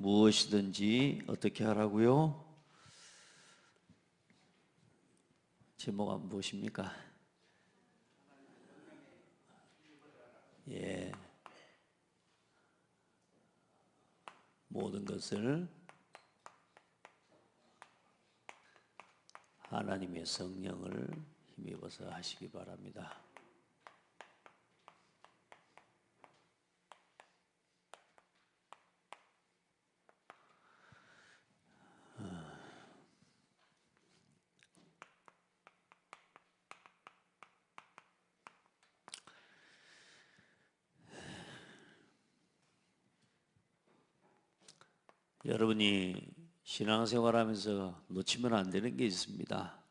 무엇이든지 어떻게 하라고요? 제목은 무엇입니까? 예, 모든 것을 하나님의 성령을 힘입어서 하시기 바랍니다. 여러분이 신앙생활하면서 놓치면 안 되는 게 있습니다.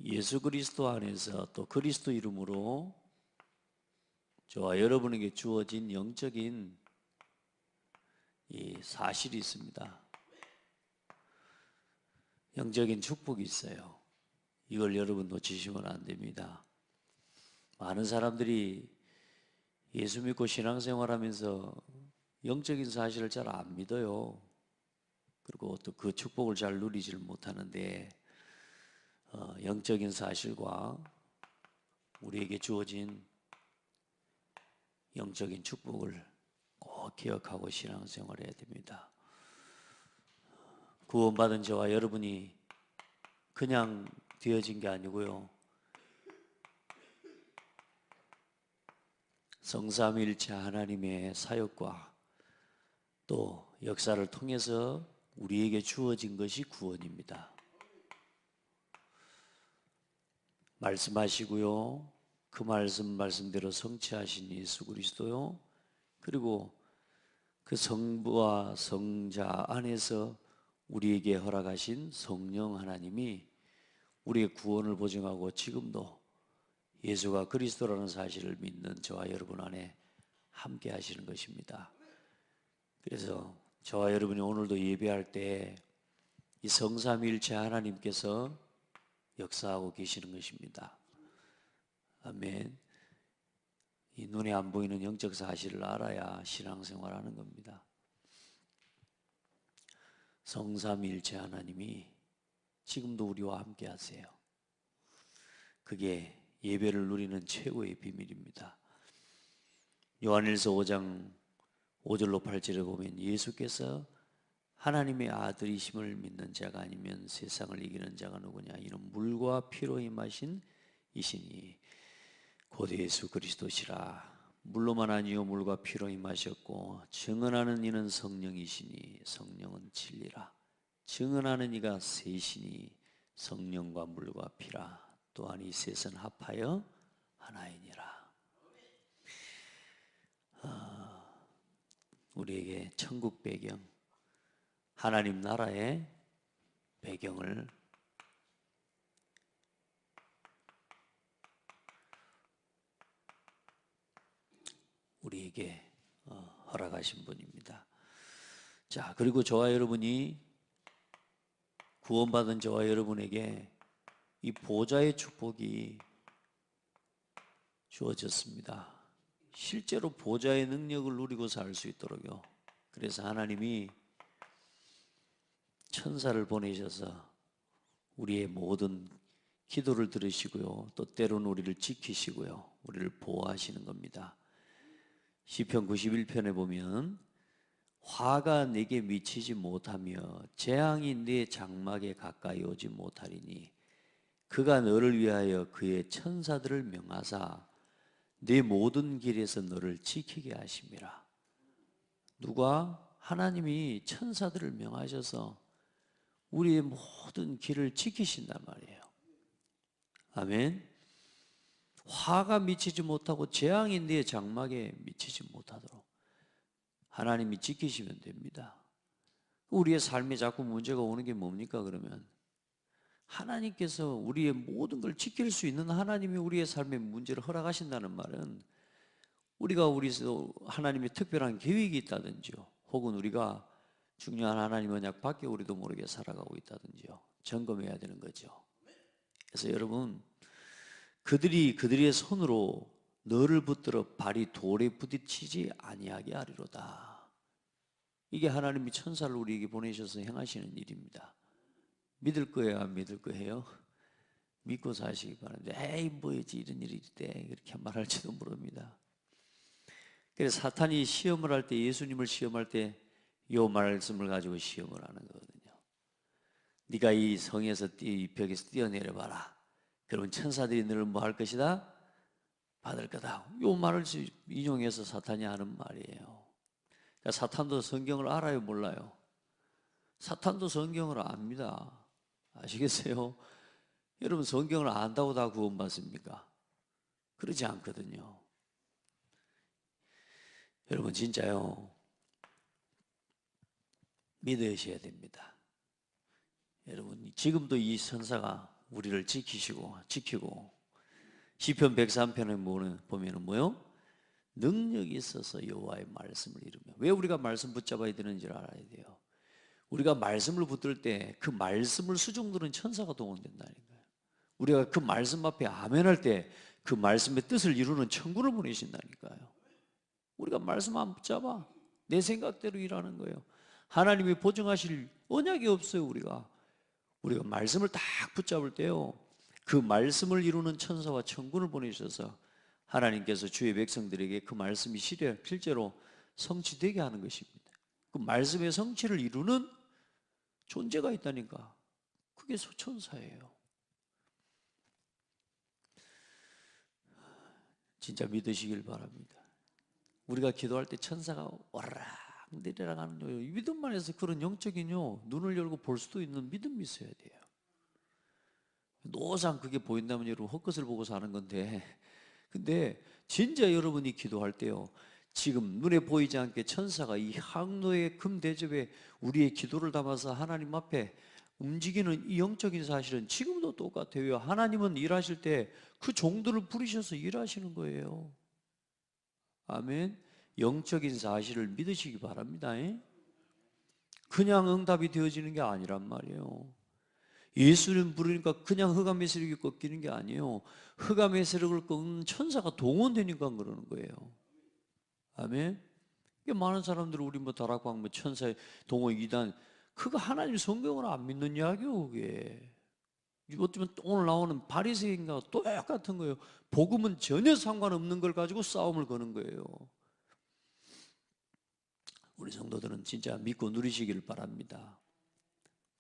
예수 그리스도 안에서 또 그리스도 이름으로 저와 여러분에게 주어진 영적인 이 사실이 있습니다. 영적인 축복이 있어요. 이걸 여러분 놓치시면 안 됩니다. 많은 사람들이 예수 믿고 신앙생활하면서 영적인 사실을 잘 안 믿어요. 그리고 또 그 축복을 잘 누리지를 못하는데 영적인 사실과 우리에게 주어진 영적인 축복을 꼭 기억하고 신앙생활해야 됩니다. 구원받은 저와 여러분이 그냥 되어진 게 아니고요. 성삼위일체 하나님의 사역과 또 역사를 통해서 우리에게 주어진 것이 구원입니다. 말씀하시고요. 그 말씀대로 성취하신 예수 그리스도요. 그리고 그 성부와 성자 안에서 우리에게 허락하신 성령 하나님이 우리의 구원을 보증하고 지금도 예수가 그리스도라는 사실을 믿는 저와 여러분 안에 함께 하시는 것입니다. 그래서 저와 여러분이 오늘도 예배할 때 이 성삼위일체 하나님께서 역사하고 계시는 것입니다. 아멘. 이 눈에 안 보이는 영적 사실을 알아야 신앙생활하는 겁니다. 성삼위일체 하나님이 지금도 우리와 함께 하세요. 그게 예배를 누리는 최고의 비밀입니다. 요한일서 5장 5절로 8절에 보면 예수께서 하나님의 아들이심을 믿는 자가 아니면 세상을 이기는 자가 누구냐? 이는 물과 피로 임하신 이시니 곧 예수 그리스도시라. 물로만 아니요 물과 피로 임하셨고 증언하는 이는 성령이시니 성령은 진리라. 증언하는 이가 셋이니 성령과 물과 피라. 또한 이 셋은 합하여 하나이니라. 우리에게 천국 배경, 하나님 나라의 배경을 우리에게 허락하신 분입니다. 자, 그리고 저와 여러분이 구원받은 저와 여러분에게 이 보좌의 축복이 주어졌습니다. 실제로 보좌의 능력을 누리고 살 수 있도록요. 그래서 하나님이 천사를 보내셔서 우리의 모든 기도를 들으시고요. 또 때로는 우리를 지키시고요. 우리를 보호하시는 겁니다. 시편 91편에 보면 화가 내게 미치지 못하며 재앙이 내 장막에 가까이 오지 못하리니 그가 너를 위하여 그의 천사들을 명하사 내 모든 길에서 너를 지키게 하심이라. 누가? 하나님이 천사들을 명하셔서 우리의 모든 길을 지키신단 말이에요. 아멘. 화가 미치지 못하고 재앙이 네 장막에 미치지 못하도록 하나님이 지키시면 됩니다. 우리의 삶에 자꾸 문제가 오는 게 뭡니까? 그러면 하나님께서 우리의 모든 걸 지킬 수 있는 하나님이 우리의 삶에 문제를 허락하신다는 말은 우리가 하나님의 특별한 계획이 있다든지요, 혹은 우리가 중요한 하나님 언약 밖에 우리도 모르게 살아가고 있다든지요, 점검해야 되는 거죠. 그래서 여러분, 그들의 손으로 너를 붙들어 발이 돌에 부딪히지 아니하게 하리로다. 이게 하나님이 천사를 우리에게 보내셔서 행하시는 일입니다. 믿을 거예요, 안 믿을 거예요? 믿고 사시기 바랍니다. 에이 뭐지 이런 일이 있대 그렇게 말할지도 모릅니다. 그래서 사탄이 시험을 할 때, 예수님을 시험할 때 이 말씀을 가지고 시험을 하는 거거든요. 네가 이 성에서 이 벽에서 뛰어내려 봐라. 그러면 천사들이 너를 뭐 할 것이다? 받을 거다. 이 말을 인용해서 사탄이 하는 말이에요. 그러니까 사탄도 성경을 알아요, 몰라요? 사탄도 성경을 압니다. 아시겠어요? 여러분 성경을 안다고 다 구원받습니까? 그러지 않거든요. 여러분 진짜요, 믿으셔야 됩니다. 여러분 지금도 이 천사가 우리를 지키고 시편 103편에 보면은 뭐요? 능력이 있어서 여호와의 말씀을 이루며. 왜 우리가 말씀 붙잡아야 되는지를 알아야 돼요. 우리가 말씀을 붙들 때 그 말씀을 수종드는 천사가 동원된다는 거예요. 우리가 그 말씀 앞에 아멘할 때 그 말씀의 뜻을 이루는 천군을 보내신다니까요. 우리가 말씀 안 붙잡아 내 생각대로 일하는 거예요. 하나님이 보증하실 언약이 없어요. 우리가 말씀을 딱 붙잡을 때요, 그 말씀을 이루는 천사와 천군을 보내셔서 하나님께서 주의 백성들에게 그 말씀이 실제로 성취되게 하는 것입니다. 그 말씀의 성취를 이루는 존재가 있다니까. 그게 천사예요. 진짜 믿으시길 바랍니다. 우리가 기도할 때 천사가 오르락 내리락 하는 거예요. 믿음만 해서 그런 영적인요, 눈을 열고 볼 수도 있는 믿음이 있어야 돼요. 노상 그게 보인다면 여러분 헛것을 보고 사는 건데, 근데 진짜 여러분이 기도할 때요, 지금 눈에 보이지 않게 천사가 이 항로의 금 대접에 우리의 기도를 담아서 하나님 앞에 움직이는 이 영적인 사실은 지금도 똑같아요. 하나님은 일하실 때 그 종들을 부르셔서 일하시는 거예요. 아멘. 영적인 사실을 믿으시기 바랍니다. 그냥 응답이 되어지는 게 아니란 말이에요. 예수님 부르니까 그냥 흑암의 세력이 꺾이는 게 아니에요. 흑암의 세력을 꺾는 천사가 동원되니까 그러는 거예요. 아멘. 이게 많은 사람들은 우리 뭐 다락방 뭐 천사의 동원 이단, 그거 하나님 성경을 안 믿는 이야기요. 그게 어쩌면 오늘 나오는 바리새인과 똑같은 거예요. 복음은 전혀 상관없는 걸 가지고 싸움을 거는 거예요. 우리 성도들은 진짜 믿고 누리시길 바랍니다.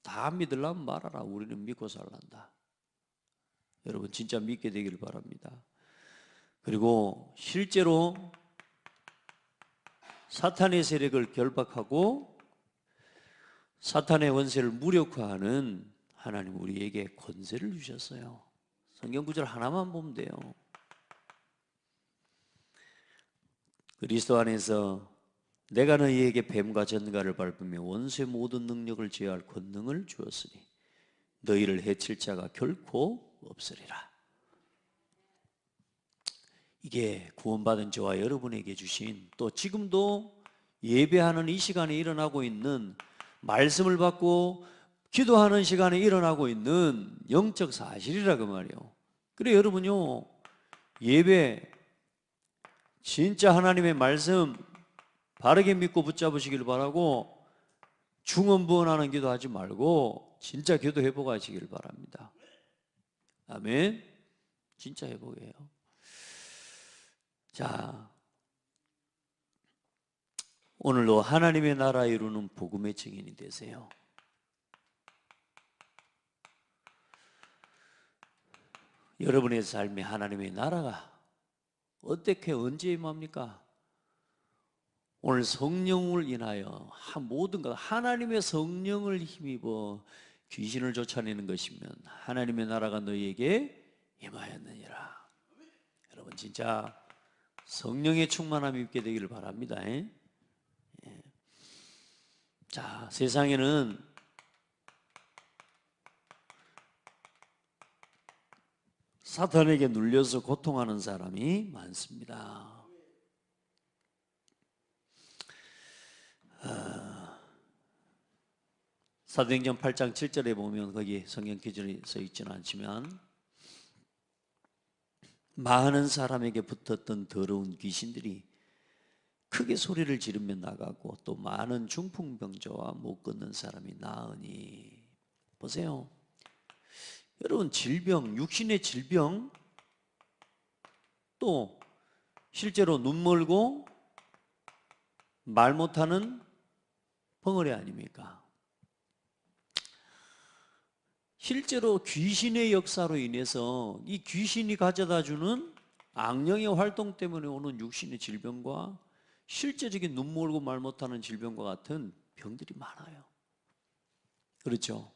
다 믿으려면 말아라. 우리는 믿고 살란다. 여러분 진짜 믿게 되길 바랍니다. 그리고 실제로 사탄의 세력을 결박하고 사탄의 원세를 무력화하는 하나님 우리에게 권세를 주셨어요. 성경 구절 하나만 보면 돼요. 그리스도 안에서 내가 너희에게 뱀과 전갈을 밟으며 원수의 모든 능력을 제어할 권능을 주었으니 너희를 해칠 자가 결코 없으리라. 이게 구원받은 저와 여러분에게 주신, 또 지금도 예배하는 이 시간에 일어나고 있는, 말씀을 받고 기도하는 시간에 일어나고 있는 영적 사실이라 그 말이에요. 그래 여러분요, 예배 진짜 하나님의 말씀 바르게 믿고 붙잡으시길 바라고, 중언부언하는 기도하지 말고 진짜 기도 회복하시길 바랍니다. 아멘. 진짜 회복이에요. 자, 오늘도 하나님의 나라 이루는 복음의 증인이 되세요. 여러분의 삶에 하나님의 나라가 어떻게 언제 임합니까? 오늘 성령을 인하여 모든 것, 하나님의 성령을 힘입어 귀신을 쫓아내는 것이면 하나님의 나라가 너희에게 임하였느니라. 여러분 진짜 성령의 충만함이 있게 되기를 바랍니다. 자, 세상에는 사탄에게 눌려서 고통하는 사람이 많습니다. 사도행전 8장 7절에 보면, 거기 성경 기준이 써 있지는 않지만 많은 사람에게 붙었던 더러운 귀신들이 크게 소리를 지르며 나가고 또 많은 중풍병자와 못 걷는 사람이 나으니. 보세요. 여러분, 질병, 육신의 질병, 또 실제로 눈 멀고 말 못하는 벙어리 아닙니까? 실제로 귀신의 역사로 인해서 이 귀신이 가져다주는 악령의 활동 때문에 오는 육신의 질병과 실제적인 눈 멀고 말 못하는 질병과 같은 병들이 많아요. 그렇죠?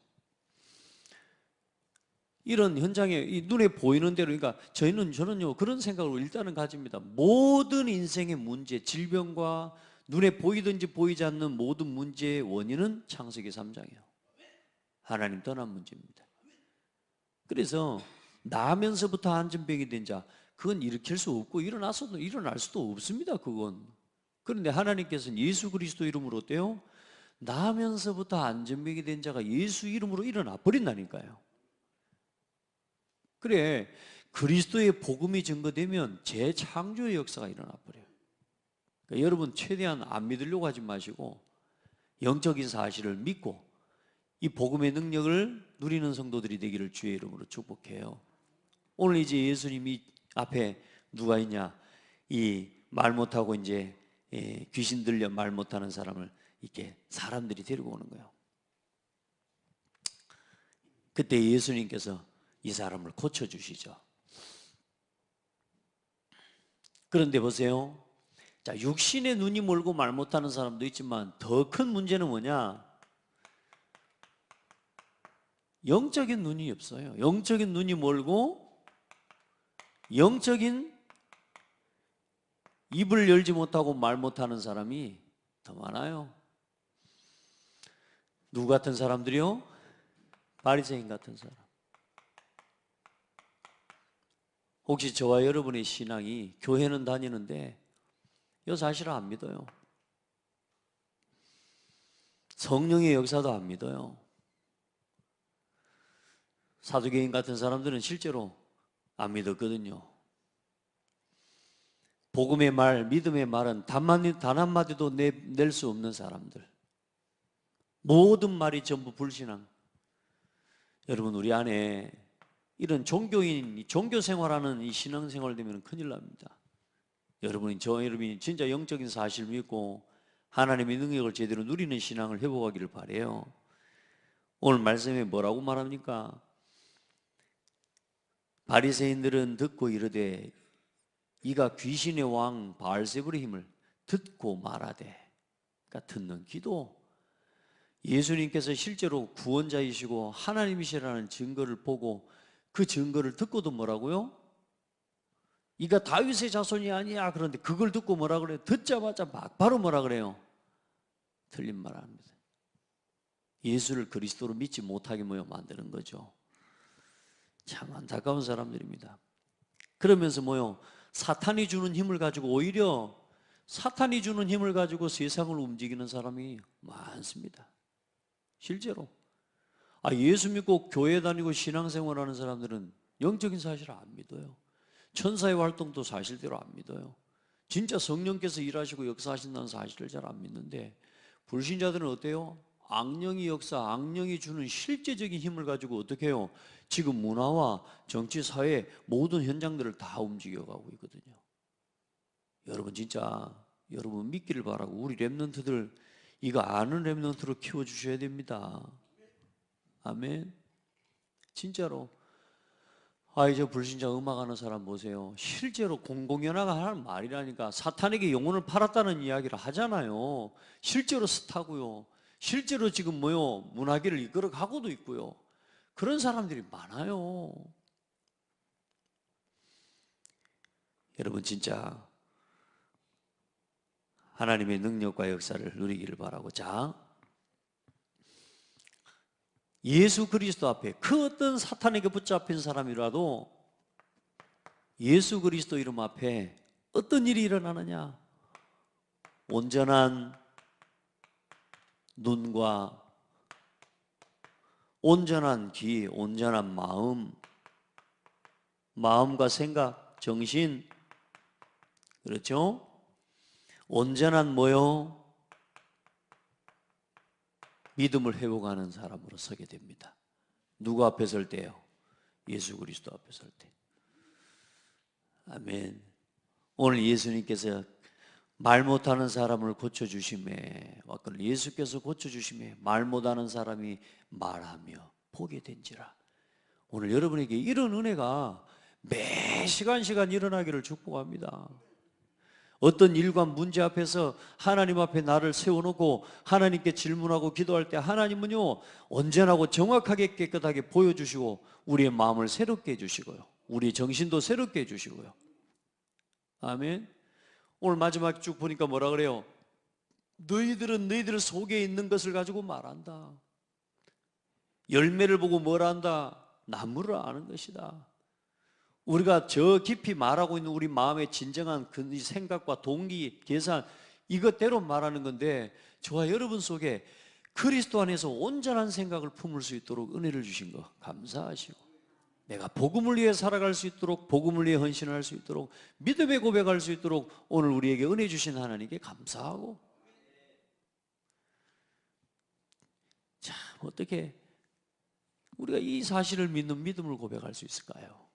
이런 현장에 이 눈에 보이는 대로, 그러니까 저는요 그런 생각을 일단은 가집니다. 모든 인생의 문제, 질병과 눈에 보이든지 보이지 않는 모든 문제의 원인은 창세기 3장이에요. 하나님 떠난 문제입니다. 그래서 나면서부터 안전병이 된 자, 그건 일으킬 수 없고 일어나서도 일어날 수도 없습니다. 그건. 그런데 하나님께서는 예수 그리스도 이름으로 어때요? 나면서부터 안전병이 된 자가 예수 이름으로 일어나 버린다니까요. 그래, 그리스도의 복음이 증거되면 재창조의 역사가 일어나 버려요. 그러니까 여러분 최대한 안 믿으려고 하지 마시고 영적인 사실을 믿고 이 복음의 능력을 누리는 성도들이 되기를 주의 이름으로 축복해요. 오늘 이제 예수님이 앞에 누가 있냐? 이 말 못하고 이제 귀신 들려 말 못하는 사람을 이렇게 사람들이 데리고 오는 거예요. 그때 예수님께서 이 사람을 고쳐주시죠. 그런데 보세요. 자, 육신의 눈이 멀고 말 못하는 사람도 있지만 더 큰 문제는 뭐냐? 영적인 눈이 없어요. 영적인 눈이 멀고 영적인 입을 열지 못하고 말 못하는 사람이 더 많아요. 누구 같은 사람들이요? 바리새인 같은 사람. 혹시 저와 여러분의 신앙이 교회는 다니는데 이 사실을 안 믿어요. 성령의 역사도 안 믿어요. 사두개인 같은 사람들은 실제로 안 믿었거든요. 복음의 말, 믿음의 말은 단 한마디도 낼 수 없는 사람들. 모든 말이 전부 불신앙. 여러분, 우리 안에 이런 종교인, 종교 생활하는 이 신앙 생활 되면 큰일 납니다. 여러분이 진짜 영적인 사실 믿고 하나님의 능력을 제대로 누리는 신앙을 회복하기를 바라요. 오늘 말씀에 뭐라고 말합니까? 바리새인들은 듣고 이르되 이가 귀신의 왕 바알세불의 힘을 듣고 말하되. 그러니까 듣는 기도. 예수님께서 실제로 구원자이시고 하나님이시라는 증거를 보고 그 증거를 듣고도 뭐라고요? 이가 다윗의 자손이 아니야. 그런데 그걸 듣고 뭐라 그래요? 듣자마자 바로 뭐라 그래요? 틀린 말 합니다. 예수를 그리스도로 믿지 못하게 만드는 거죠. 참 안타까운 사람들입니다. 그러면서 사탄이 주는 힘을 가지고, 오히려 사탄이 주는 힘을 가지고 세상을 움직이는 사람이 많습니다. 실제로. 예수 믿고 교회 다니고 신앙생활하는 사람들은 영적인 사실을 안 믿어요. 천사의 활동도 사실대로 안 믿어요. 진짜 성령께서 일하시고 역사하신다는 사실을 잘 안 믿는데, 불신자들은 어때요? 악령이 역사, 악령이 주는 실제적인 힘을 가지고 어떻게 해요? 지금 문화와 정치, 사회 모든 현장들을 다 움직여가고 있거든요. 여러분 진짜 여러분 믿기를 바라고, 우리 렘넌트들 이거 아는 렘넌트로 키워주셔야 됩니다. 아멘. 진짜로. 이제 불신자 음악하는 사람 보세요. 실제로 공공연화가 하는 말이라니까. 사탄에게 영혼을 팔았다는 이야기를 하잖아요. 실제로 스타고요. 실제로 지금 문화계를 이끌어 가고도 있고요. 그런 사람들이 많아요. 여러분 진짜 하나님의 능력과 역사를 누리기를 바라고. 자, 예수 그리스도 앞에 그 어떤 사탄에게 붙잡힌 사람이라도 예수 그리스도 이름 앞에 어떤 일이 일어나느냐? 온전한 눈과 온전한 귀, 온전한 마음과 생각, 정신. 그렇죠? 온전한 뭐요? 믿음을 회복하는 사람으로 서게 됩니다. 누구 앞에 설 때요? 예수 그리스도 앞에 설 때. 아멘. 오늘 예수님께서 말 못하는 사람을 고쳐주심에, 예수께서 고쳐주심에 말 못하는 사람이 말하며 보게 된지라. 오늘 여러분에게 이런 은혜가 매 시간 일어나기를 축복합니다. 어떤 일과 문제 앞에서 하나님 앞에 나를 세워놓고 하나님께 질문하고 기도할 때 하나님은요, 온전하고 정확하게 깨끗하게 보여주시고 우리의 마음을 새롭게 해주시고요, 우리 정신도 새롭게 해주시고요. 아멘. 오늘 마지막 쭉 보니까 뭐라 그래요? 너희들은 너희들 속에 있는 것을 가지고 말한다. 열매를 보고 뭘 한다? 나무를 아는 것이다. 우리가 저 깊이 말하고 있는 우리 마음의 진정한 그 생각과 동기, 계산, 이것대로 말하는 건데, 저와 여러분 속에 그리스도 안에서 온전한 생각을 품을 수 있도록 은혜를 주신 거 감사하시고, 내가 복음을 위해 살아갈 수 있도록, 복음을 위해 헌신할 수 있도록, 믿음의 고백할 수 있도록 오늘 우리에게 은혜 주신 하나님께 감사하고, 자, 어떻게 우리가 이 사실을 믿는 믿음을 고백할 수 있을까요?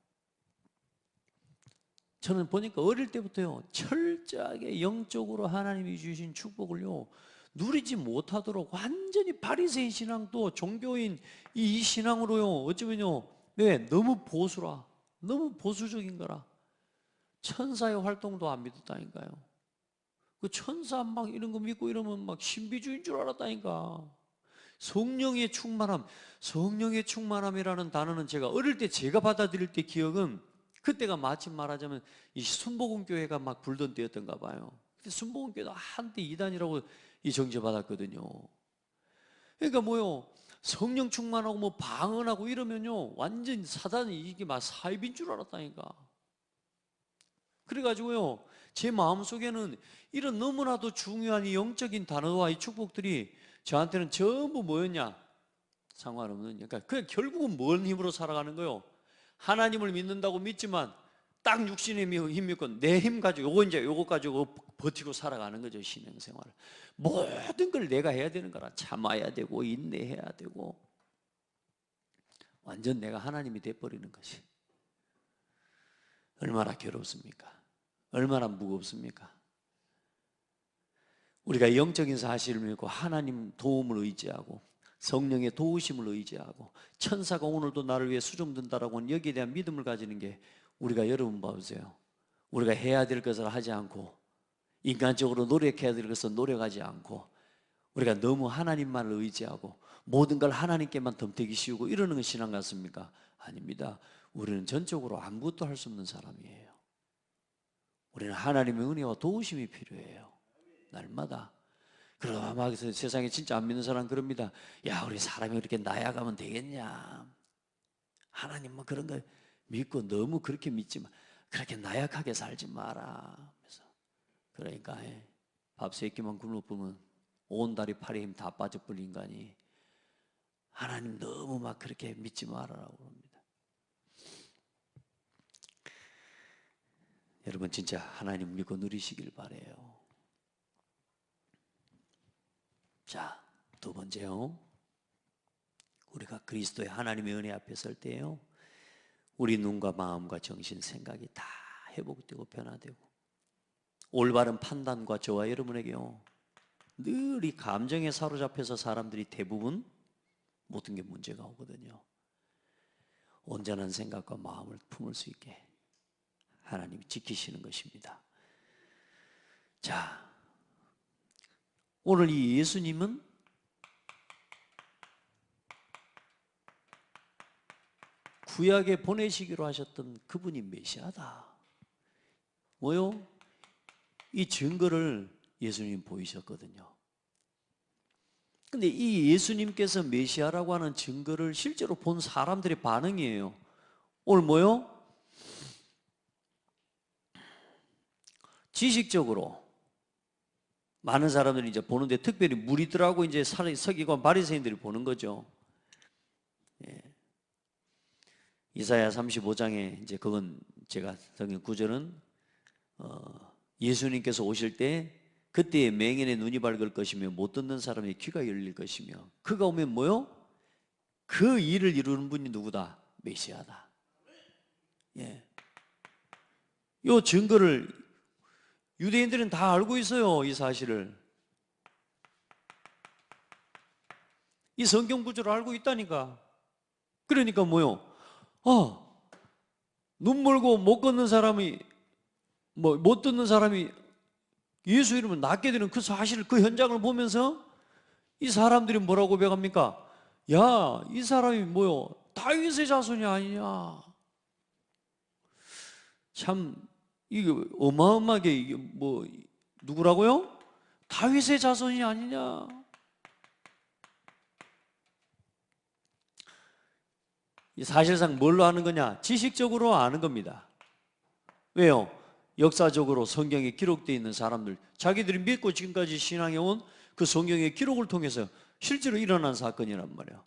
저는 보니까 어릴 때부터요, 철저하게 영적으로 하나님이 주신 축복을요 누리지 못하도록 완전히 바리새인 신앙도 종교인 이 신앙으로요, 어쩌면요, 네, 너무 보수라, 너무 보수적인 거라. 천사의 활동도 안 믿었다니까요. 그 천사 막 이런 거 믿고 이러면 막 신비주의인 줄 알았다니까. 성령의 충만함, 성령의 충만함이라는 단어는 제가 어릴 때 제가 받아들일 때 기억은, 그때가 마침 말하자면 이 순복음교회가 막 불던 때였던가 봐요. 근데 순복음교회도 한때 이단이라고 이 정죄받았거든요. 그러니까 뭐요, 성령 충만하고 뭐 방언하고 이러면요 완전 사단이 이게 막 사입인 줄 알았다니까. 그래가지고요, 제 마음속에는 이런 너무나도 중요한 이 영적인 단어와 이 축복들이 저한테는 전부 뭐였냐? 상관없는, 그러니까 결국은 뭔 힘으로 살아가는 거요? 하나님을 믿는다고 믿지만 딱 육신의 힘 믿고 내 힘 가지고 요거 가지고 버티고 살아가는 거죠, 신앙생활을. 모든 걸 내가 해야 되는 거라. 참아야 되고 인내해야 되고, 완전 내가 하나님이 돼버리는 것이 얼마나 괴롭습니까? 얼마나 무겁습니까? 우리가 영적인 사실을 믿고 하나님 도움을 의지하고 성령의 도우심을 의지하고 천사가 오늘도 나를 위해 수종든다라고 하는 여기에 대한 믿음을 가지는 게, 우리가 여러분 봐보세요, 우리가 해야 될 것을 하지 않고 인간적으로 노력해야 될 것을 노력하지 않고 우리가 너무 하나님만을 의지하고 모든 걸 하나님께만 덤태기 씌우고 이러는 건 신앙 같습니까? 아닙니다. 우리는 전적으로 아무것도 할 수 없는 사람이에요. 우리는 하나님의 은혜와 도우심이 필요해요, 날마다. 그러다 막 세상에 진짜 안 믿는 사람 그럽니다. 야, 우리 사람이 그렇게 나약하면 되겠냐? 하나님 뭐 그런 거 믿고 너무 그렇게 믿지 마. 그렇게 나약하게 살지 마라. 그래서 그러니까 밥 세 끼만 굶어 보면 온 다리 팔에 힘 다 빠져버린 인간이 하나님 너무 막 그렇게 믿지 말아라고 합니다. 여러분 진짜 하나님 믿고 누리시길 바래요. 자, 두 번째요, 우리가 그리스도의 하나님의 은혜 앞에 설 때요, 우리 눈과 마음과 정신, 생각이 다 회복되고 변화되고, 올바른 판단과 저와 여러분에게요, 늘 이 감정에 사로잡혀서 사람들이 대부분 모든 게 문제가 오거든요. 온전한 생각과 마음을 품을 수 있게 하나님이 지키시는 것입니다. 자, 오늘 이 예수님은 구약에 보내시기로 하셨던 그분이 메시아다. 뭐요? 이 증거를 예수님 보이셨거든요. 근데 이 예수님께서 메시아라고 하는 증거를 실제로 본 사람들의 반응이에요. 오늘 뭐요? 지식적으로 많은 사람들이 이제 보는데, 특별히 무리들하고 이제 서기관 바리새인들이 보는 거죠. 예. 이사야 35장에 이제 그건 제가 성경 구절은 예수님께서 오실 때 그때의 맹인의 눈이 밝을 것이며 못 듣는 사람의 귀가 열릴 것이며 그가 오면 뭐요? 그 일을 이루는 분이 누구다? 메시아다. 예. 요 증거를 유대인들은 다 알고 있어요. 이 사실을. 이 성경 구절을 알고 있다니까. 그러니까 뭐요? 눈 멀고 못 걷는 사람이 못 듣는 사람이 예수 이름을 낫게 되는 그 사실을, 그 현장을 보면서 이 사람들이 뭐라고 고백합니까? 야, 이 사람이 뭐요? 다윗의 자손이 아니냐? 참 이게 어마어마하게, 이게 뭐 누구라고요? 다윗의 자손이 아니냐? 사실상 뭘로 아는 거냐? 지식적으로 아는 겁니다. 왜요? 역사적으로 성경에 기록되어 있는 사람들, 자기들이 믿고 지금까지 신앙해 온 그 성경의 기록을 통해서 실제로 일어난 사건이란 말이에요.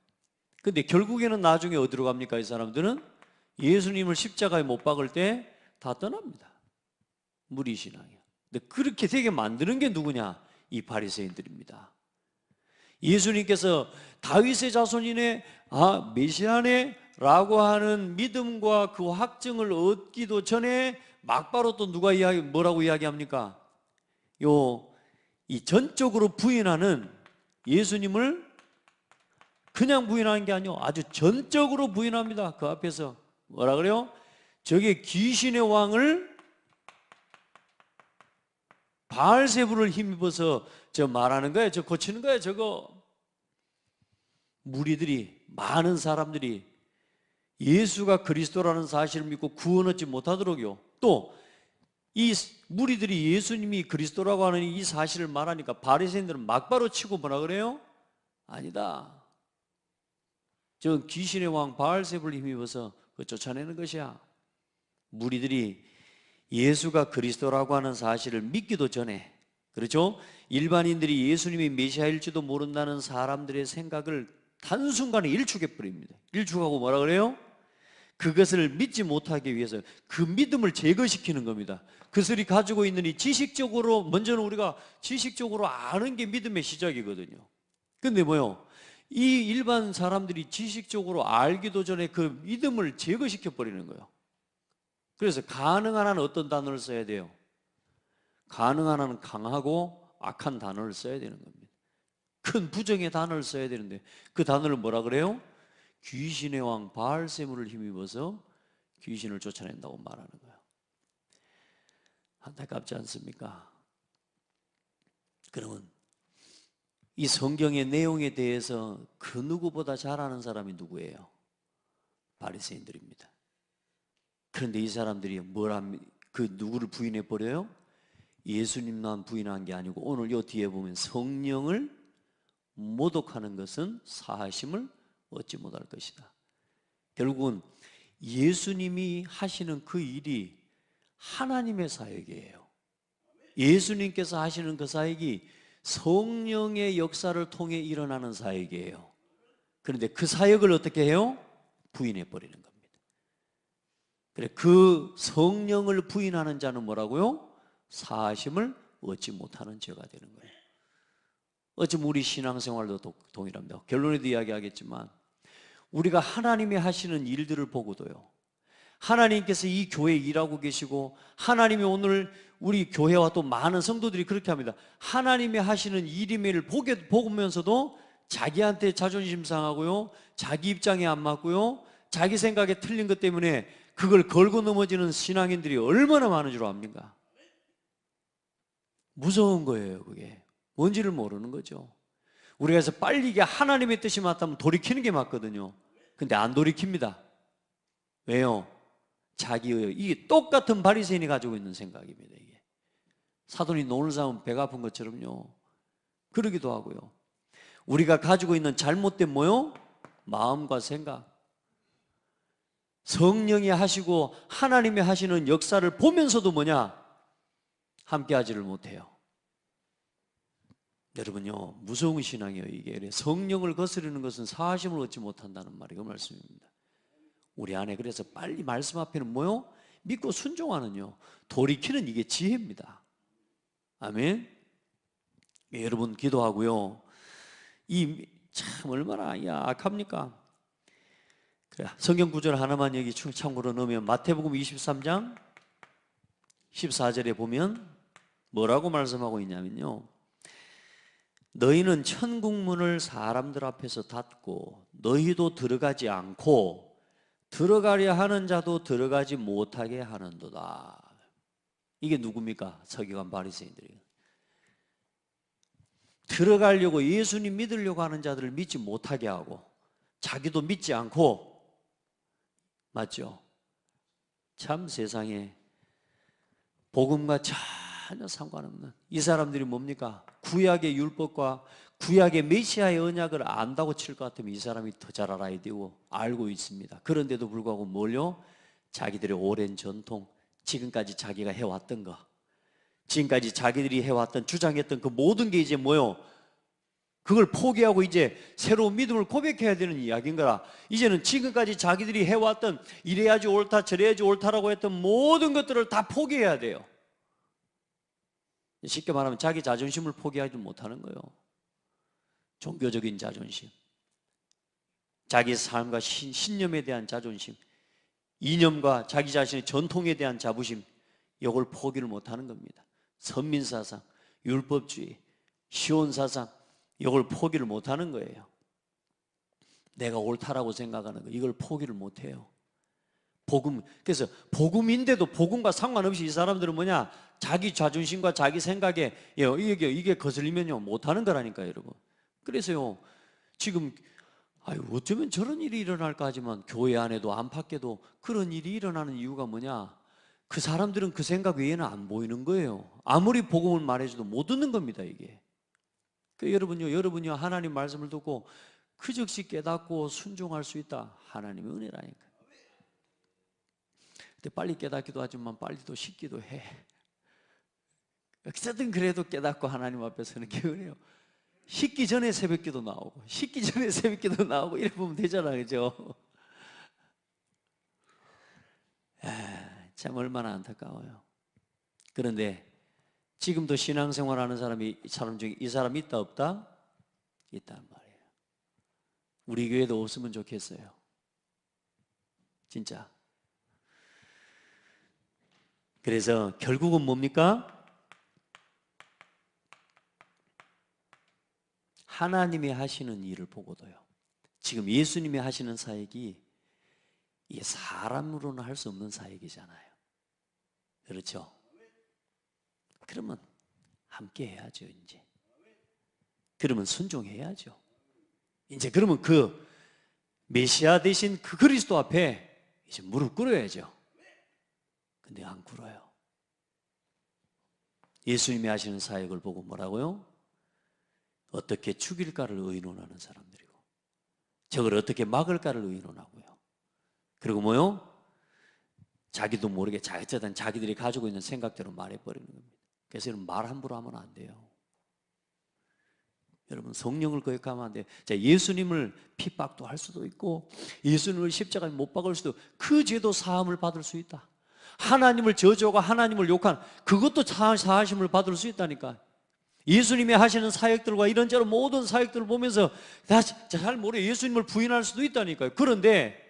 근데 결국에는 나중에 어디로 갑니까? 이 사람들은 예수님을 십자가에 못 박을 때 다 떠납니다. 무리신앙이에요. 근데 그렇게 되게 만드는 게 누구냐? 이 바리새인들입니다. 예수님께서 다윗의 자손이네, 메시아네 라고 하는 믿음과 그 확증을 얻기도 전에 막바로 또 누가 뭐라고 이야기합니까? 이 전적으로 부인하는 예수님을 그냥 부인하는 게 아니요, 아주 전적으로 부인합니다. 그 앞에서 뭐라 그래요? 저게 귀신의 왕을 바알세불을 힘입어서 저 말하는 거예요. 저 고치는 거예요. 저거 무리들이, 많은 사람들이 예수가 그리스도라는 사실을 믿고 구원 얻지 못하도록요. 또 이 무리들이 예수님이 그리스도라고 하는 이 사실을 말하니까 바리새인들은 막바로 치고 뭐라 그래요? 아니다, 저 귀신의 왕 바알세불을 힘입어서 쫓아내는 것이야. 무리들이 예수가 그리스도라고 하는 사실을 믿기도 전에, 그렇죠? 일반인들이 예수님이 메시아일지도 모른다는 사람들의 생각을 단순간에 일축해 버립니다. 일축하고 뭐라 그래요? 그것을 믿지 못하기 위해서 그 믿음을 제거시키는 겁니다. 그것이 가지고 있는 이 지식적으로, 먼저는 우리가 지식적으로 아는 게 믿음의 시작이거든요. 근데 뭐요? 이 일반 사람들이 지식적으로 알기도 전에 그 믿음을 제거시켜 버리는 거예요. 그래서 가능한 한은 어떤 단어를 써야 돼요? 가능한 한은 강하고 악한 단어를 써야 되는 겁니다. 큰 부정의 단어를 써야 되는데 그 단어를 뭐라 그래요? 귀신의 왕 바알세불을 힘입어서 귀신을 쫓아낸다고 말하는 거예요. 안타깝지 않습니까? 그러면 이 성경의 내용에 대해서 그 누구보다 잘 아는 사람이 누구예요? 바리새인들입니다. 그런데 이 사람들이 그 누구를 부인해 버려요? 예수님만 부인한 게 아니고 오늘 요 뒤에 보면 성령을 모독하는 것은 사하심을 얻지 못할 것이다. 결국은 예수님이 하시는 그 일이 하나님의 사역이에요. 예수님께서 하시는 그 사역이 성령의 역사를 통해 일어나는 사역이에요. 그런데 그 사역을 어떻게 해요? 부인해 버리는 겁니다. 그래, 그 성령을 부인하는 자는 뭐라고요? 사하심을 얻지 못하는 죄가 되는 거예요. 어쩌면 우리 신앙생활도 동일합니다. 결론에도 이야기하겠지만 우리가 하나님이 하시는 일들을 보고도요, 하나님께서 이 교회에 일하고 계시고 하나님이 오늘 우리 교회와 또 많은 성도들이 그렇게 합니다. 하나님이 하시는 일임을 보면서도 자기한테 자존심 상하고요, 자기 입장에 안 맞고요, 자기 생각에 틀린 것 때문에 그걸 걸고 넘어지는 신앙인들이 얼마나 많은 줄 압니까? 무서운 거예요. 그게 뭔지를 모르는 거죠. 우리가 그래서 빨리 이게 하나님의 뜻이 맞다면 돌이키는 게 맞거든요. 근데 안 돌이킵니다. 왜요? 자기의, 이게 똑같은 바리새인이 가지고 있는 생각입니다. 이게 사돈이 논을 쌓으면 배가 아픈 것처럼요, 그러기도 하고요. 우리가 가지고 있는 잘못된 뭐요? 마음과 생각. 성령이 하시고 하나님이 하시는 역사를 보면서도 뭐냐? 함께 하지를 못해요. 여러분요, 무서운 신앙이에요. 이게 성령을 거스르는 것은 사하심을 얻지 못한다는 말이 그 말씀입니다. 우리 안에. 그래서 빨리 말씀 앞에는 뭐요? 믿고 순종하는요. 돌이키는 이게 지혜입니다. 아멘. 예, 여러분 기도하고요. 이 참 얼마나 악합니까? 그래, 성경 구절 하나만 여기 참고로 넣으면 마태복음 23장 14절에 보면 뭐라고 말씀하고 있냐면요. 너희는 천국 문을 사람들 앞에서 닫고 너희도 들어가지 않고 들어가려 하는 자도 들어가지 못하게 하는도다. 이게 누굽니까? 서기관 바리새인들이에요. 들어가려고 예수님 믿으려고 하는 자들을 믿지 못하게 하고 자기도 믿지 않고, 맞죠? 참 세상에 복음과 전혀 상관없는 이 사람들이 뭡니까? 구약의 율법과 구약의 메시아의 언약을 안다고 칠 것 같으면 이 사람이 더 잘 알아야 되고 알고 있습니다. 그런데도 불구하고 뭘요? 자기들의 오랜 전통, 지금까지 자기가 해왔던 거, 지금까지 자기들이 해왔던 주장했던 그 모든 게 이제 뭐요? 그걸 포기하고 이제 새로운 믿음을 고백해야 되는 이야기인 거라. 이제는 지금까지 자기들이 해왔던 이래야지 옳다 저래야지 옳다라고 했던 모든 것들을 다 포기해야 돼요. 쉽게 말하면 자기 자존심을 포기하지 못하는 거예요. 종교적인 자존심, 자기 삶과 신념에 대한 자존심, 이념과 자기 자신의 전통에 대한 자부심, 이걸 포기를 못하는 겁니다. 선민사상, 율법주의, 시온사상, 이걸 포기를 못하는 거예요. 내가 옳다라고 생각하는 거, 이걸 포기를 못해요. 복음, 그래서 복음인데도 복음과 상관없이 이 사람들은 뭐냐? 자기 자존심과 자기 생각에 이게 거슬리면요 못하는 거라니까요, 여러분. 그래서요 지금 어쩌면 저런 일이 일어날까 하지만 교회 안에도 안팎에도 그런 일이 일어나는 이유가 뭐냐? 그 사람들은 그 생각 외에는 안 보이는 거예요. 아무리 복음을 말해줘도 못 듣는 겁니다, 이게. 여러분요 하나님 말씀을 듣고 그 즉시 깨닫고 순종할 수 있다. 하나님의 은혜라니까. 근데 빨리 깨닫기도 하지만 빨리 또 식기도 해. 어쨌든 그래도 깨닫고 하나님 앞에 서는 게 은혜요. 식기 전에 새벽기도 나오고 식기 전에 새벽기도 나오고 이래 보면 되잖아요, 그죠? 참 얼마나 안타까워요. 그런데 지금도 신앙생활하는 사람 중에 이 사람 있다 없다? 있단 말이에요. 우리 교회도 없으면 좋겠어요. 진짜. 그래서 결국은 뭡니까? 하나님이 하시는 일을 보고도요. 지금 예수님이 하시는 사역이 이게 사람으로는 할 수 없는 사역이잖아요. 그렇죠? 그러면 함께 해야죠, 이제. 그러면 순종해야죠. 이제 그러면 그 메시아 대신 그 그리스도 앞에 이제 무릎 꿇어야죠. 근데 안 꿇어요. 예수님이 하시는 사역을 보고 뭐라고요? 어떻게 죽일까를 의논하는 사람들이고 저걸 어떻게 막을까를 의논하고요. 그리고 뭐요? 자기도 모르게 자기들이 가지고 있는 생각대로 말해버리는 겁니다. 그래서 여러분 말 함부로 하면 안 돼요. 여러분 성령을 거역하면 안 돼요. 자, 예수님을 핍박도 할 수도 있고 예수님을 십자가에 못 박을 수도 그 죄도 사함을 받을 수 있다. 하나님을 저주하고 하나님을 욕한 그것도 사하심을 받을 수 있다니까. 예수님이 하시는 사역들과 이런저런 모든 사역들을 보면서 잘 모르게 예수님을 부인할 수도 있다니까요. 그런데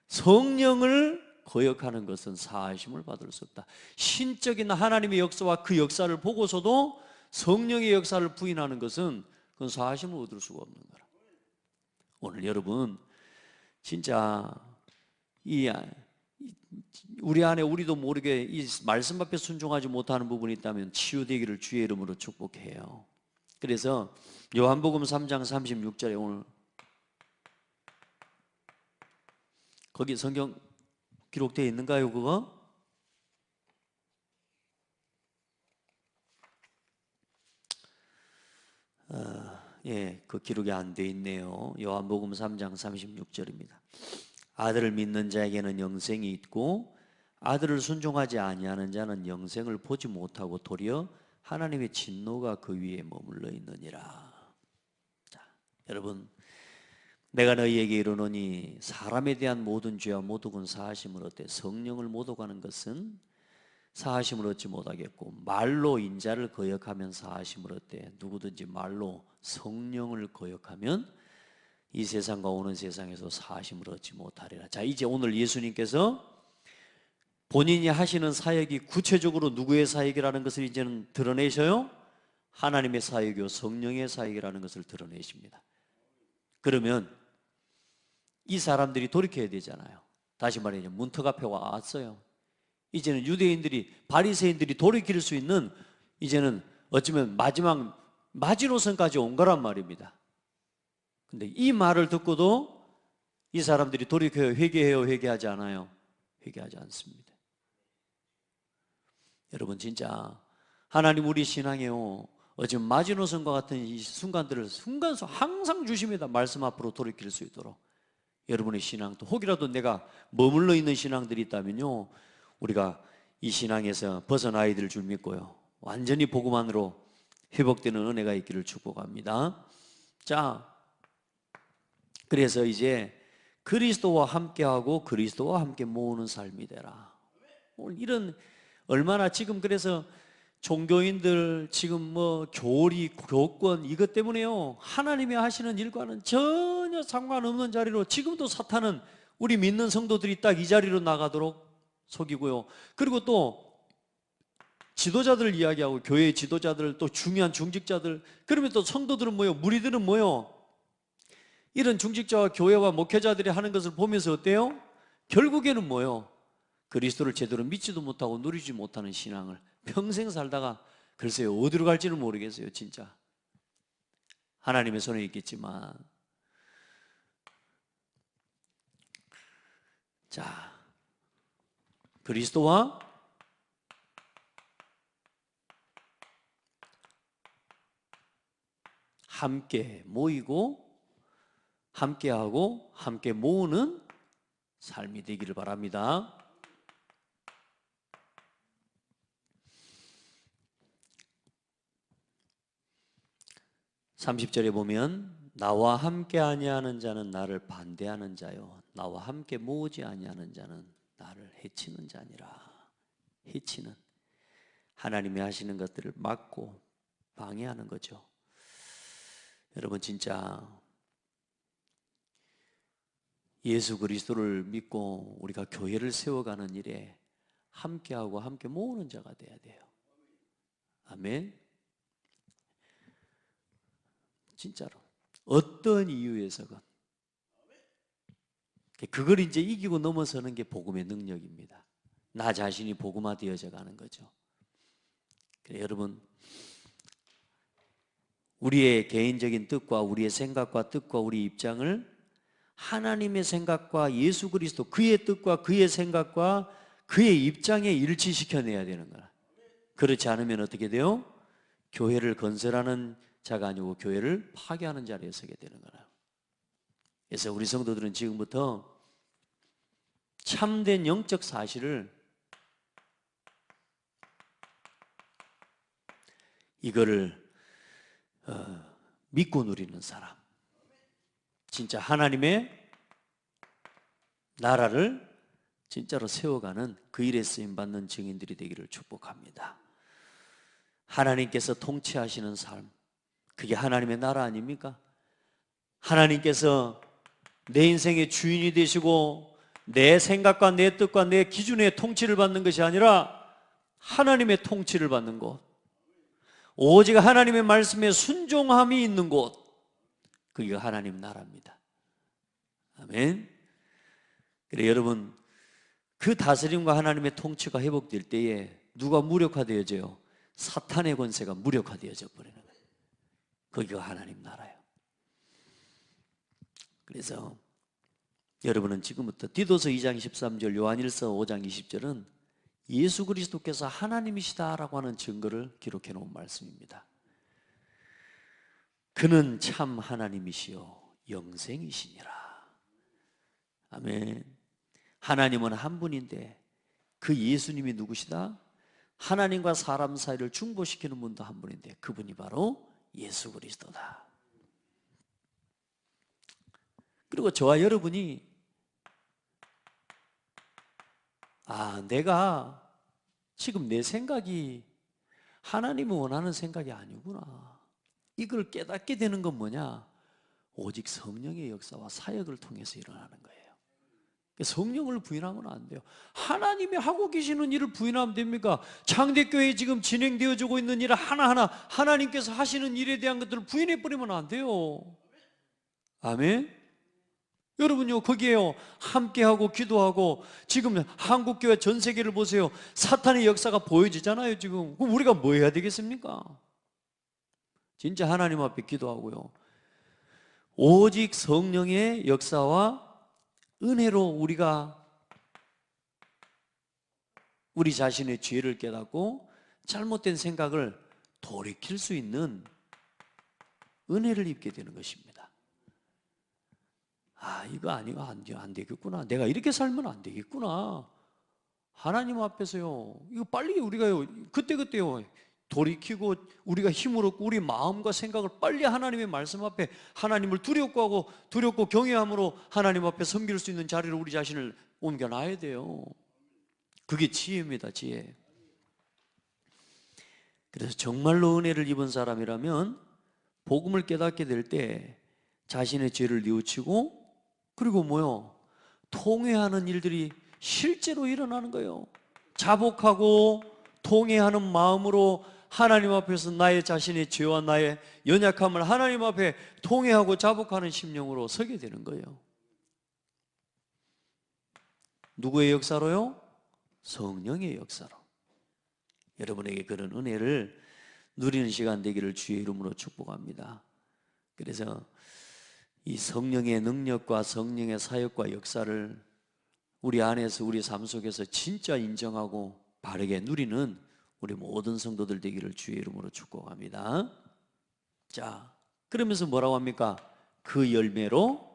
성령을 거역하는 것은 사하심을 받을 수 없다. 신적인 하나님의 역사와 그 역사를 보고서도 성령의 역사를 부인하는 것은 그건 사하심을 얻을 수가 없는 거라. 오늘 여러분 진짜 우리 안에 우리도 모르게 이 말씀 앞에 순종하지 못하는 부분이 있다면 치유되기를 주의 이름으로 축복해요. 그래서 요한복음 3장 36절에 오늘 거기 성경 기록되어 있는가요, 그거? 그 기록이 안 돼 있네요. 요한복음 3장 36절입니다. 아들을 믿는 자에게는 영생이 있고 아들을 순종하지 아니하는 자는 영생을 보지 못하고 도리어 하나님의 진노가 그 위에 머물러 있느니라. 자, 여러분 내가 너희에게 이르노니 사람에 대한 모든 죄와 모독은 사하심을 얻되 성령을 모독하는 것은 사하심을 얻지 못하겠고 말로 인자를 거역하면 사하심을 얻되 누구든지 말로 성령을 거역하면 이 세상과 오는 세상에서 사하심을 얻지 못하리라. 자, 이제 오늘 예수님께서 본인이 하시는 사역이 구체적으로 누구의 사역이라는 것을 이제는 드러내셔요. 하나님의 사역이요 성령의 사역이라는 것을 드러내십니다. 그러면 이 사람들이 돌이켜야 되잖아요. 다시 말해 문턱 앞에 왔어요. 이제는 유대인들이 바리새인들이 돌이킬 수 있는 이제는 어쩌면 마지막 마지노선까지 온 거란 말입니다. 근데 이 말을 듣고도 이 사람들이 돌이켜요, 회개해요, 회개하지 않아요? 회개하지 않습니다. 여러분 진짜 하나님 우리 신앙에요 어쩌면 마지노선과 같은 이 순간들을 순간속 항상 주십니다. 말씀 앞으로 돌이킬 수 있도록. 여러분의 신앙도 혹이라도 내가 머물러 있는 신앙들이 있다면요 우리가 이 신앙에서 벗어나야 될 줄 믿고요 완전히 복음 안으로 회복되는 은혜가 있기를 축복합니다. 자, 그래서 이제 그리스도와 함께하고 그리스도와 함께 모으는 삶이 되라. 오늘 이런 얼마나 지금 그래서 종교인들 지금 뭐 교리, 교권 이것 때문에요 하나님이 하시는 일과는 전혀 상관없는 자리로 지금도 사탄은 우리 믿는 성도들이 딱 이 자리로 나가도록 속이고요. 그리고 또 지도자들 이야기하고 교회의 지도자들 또 중요한 중직자들 그러면 또 성도들은 뭐요? 무리들은 뭐요? 이런 중직자와 교회와 목회자들이 하는 것을 보면서 어때요? 결국에는 뭐요? 그리스도를 제대로 믿지도 못하고 누리지 못하는 신앙을 평생 살다가 글쎄요 어디로 갈지는 모르겠어요. 진짜 하나님의 손에 있겠지만 자 그리스도와 함께 모이고 함께하고 함께 모으는 삶이 되기를 바랍니다. 30절에 보면 나와 함께 아니하는 자는 나를 반대하는 자요 나와 함께 모으지 아니하는 자는 나를 해치는 자니라. 해치는 하나님이 하시는 것들을 막고 방해하는 거죠. 여러분 진짜 예수 그리스도를 믿고 우리가 교회를 세워가는 일에 함께하고 함께 모으는 자가 돼야 돼요. 아멘. 진짜로 어떤 이유에서건 그걸 이제 이기고 넘어서는 게 복음의 능력입니다. 나 자신이 복음화 되어져 가는 거죠. 그래, 여러분 우리의 개인적인 뜻과 우리의 생각과 뜻과 우리 입장을 하나님의 생각과 예수 그리스도 그의 뜻과 그의 생각과 그의 입장에 일치시켜내야 되는 거라. 그렇지 않으면 어떻게 돼요? 교회를 건설하는 자가 아니고 교회를 파괴하는 자리에 서게 되는 거라. 그래서 우리 성도들은 지금부터 참된 영적 사실을 이거를 믿고 누리는 사람, 진짜 하나님의 나라를 진짜로 세워가는 그 일에 쓰임받는 증인들이 되기를 축복합니다. 하나님께서 통치하시는 삶, 그게 하나님의 나라 아닙니까? 하나님께서 내 인생의 주인이 되시고 내 생각과 내 뜻과 내 기준의 통치를 받는 것이 아니라 하나님의 통치를 받는 곳, 오직 하나님의 말씀에 순종함이 있는 곳, 그게 하나님 나라입니다. 아멘. 그래 여러분 그 다스림과 하나님의 통치가 회복될 때에 누가 무력화되어져요? 사탄의 권세가 무력화되어져 버리는 거예요. 거기가 하나님 나라예요. 그래서 여러분은 지금부터 디도서 2장 13절 요한일서 5장 20절은 예수 그리스도께서 하나님이시다라고 하는 증거를 기록해 놓은 말씀입니다. 그는 참 하나님이시요 영생이시니라. 아멘. 하나님은 한 분인데 그 예수님이 누구시다? 하나님과 사람 사이를 중보시키는 분도 한 분인데 그분이 바로 예수 그리스도다. 그리고 저와 여러분이 내가 지금 내 생각이 하나님이 원하는 생각이 아니구나. 이걸 깨닫게 되는 건 뭐냐? 오직 성령의 역사와 사역을 통해서 일어나는 거예요. 성령을 부인하면 안 돼요. 하나님이 하고 계시는 일을 부인하면 됩니까? 장대교회에 지금 진행되어지고 있는 일을 하나하나 하나님께서 하시는 일에 대한 것들을 부인해버리면 안 돼요. 아멘? 여러분요, 거기에요, 함께하고 기도하고, 지금 한국교회 전 세계를 보세요. 사탄의 역사가 보여지잖아요, 지금. 그럼 우리가 뭐 해야 되겠습니까? 진짜 하나님 앞에 기도하고요. 오직 성령의 역사와 은혜로 우리가 우리 자신의 죄를 깨닫고 잘못된 생각을 돌이킬 수 있는 은혜를 입게 되는 것입니다. 이거 아니고 안 되겠구나. 내가 이렇게 살면 안 되겠구나. 하나님 앞에서요, 이거 빨리 우리가요, 그때그때요, 돌이키고 우리가 힘을 얻고 우리 마음과 생각을 빨리 하나님의 말씀 앞에 하나님을 두렵고 경외함으로 하나님 앞에 섬길 수 있는 자리로 우리 자신을 옮겨놔야 돼요. 그게 지혜입니다, 지혜. 그래서 정말로 은혜를 입은 사람이라면 복음을 깨닫게 될 때 자신의 죄를 뉘우치고, 그리고 통회하는 일들이 실제로 일어나는 거예요. 자복하고 통회하는 마음으로 하나님 앞에서 나의 자신의 죄와 나의 연약함을 하나님 앞에 통회하고 자복하는 심령으로 서게 되는 거예요. 누구의 역사로요? 성령의 역사로. 여러분에게 그런 은혜를 누리는 시간 되기를 주의 이름으로 축복합니다. 그래서 이 성령의 능력과 성령의 사역과 역사를 우리 안에서, 우리 삶 속에서 진짜 인정하고 바르게 누리는 우리 모든 성도들 되기를 주의 이름으로 축복합니다. 자, 그러면서 뭐라고 합니까? 그 열매로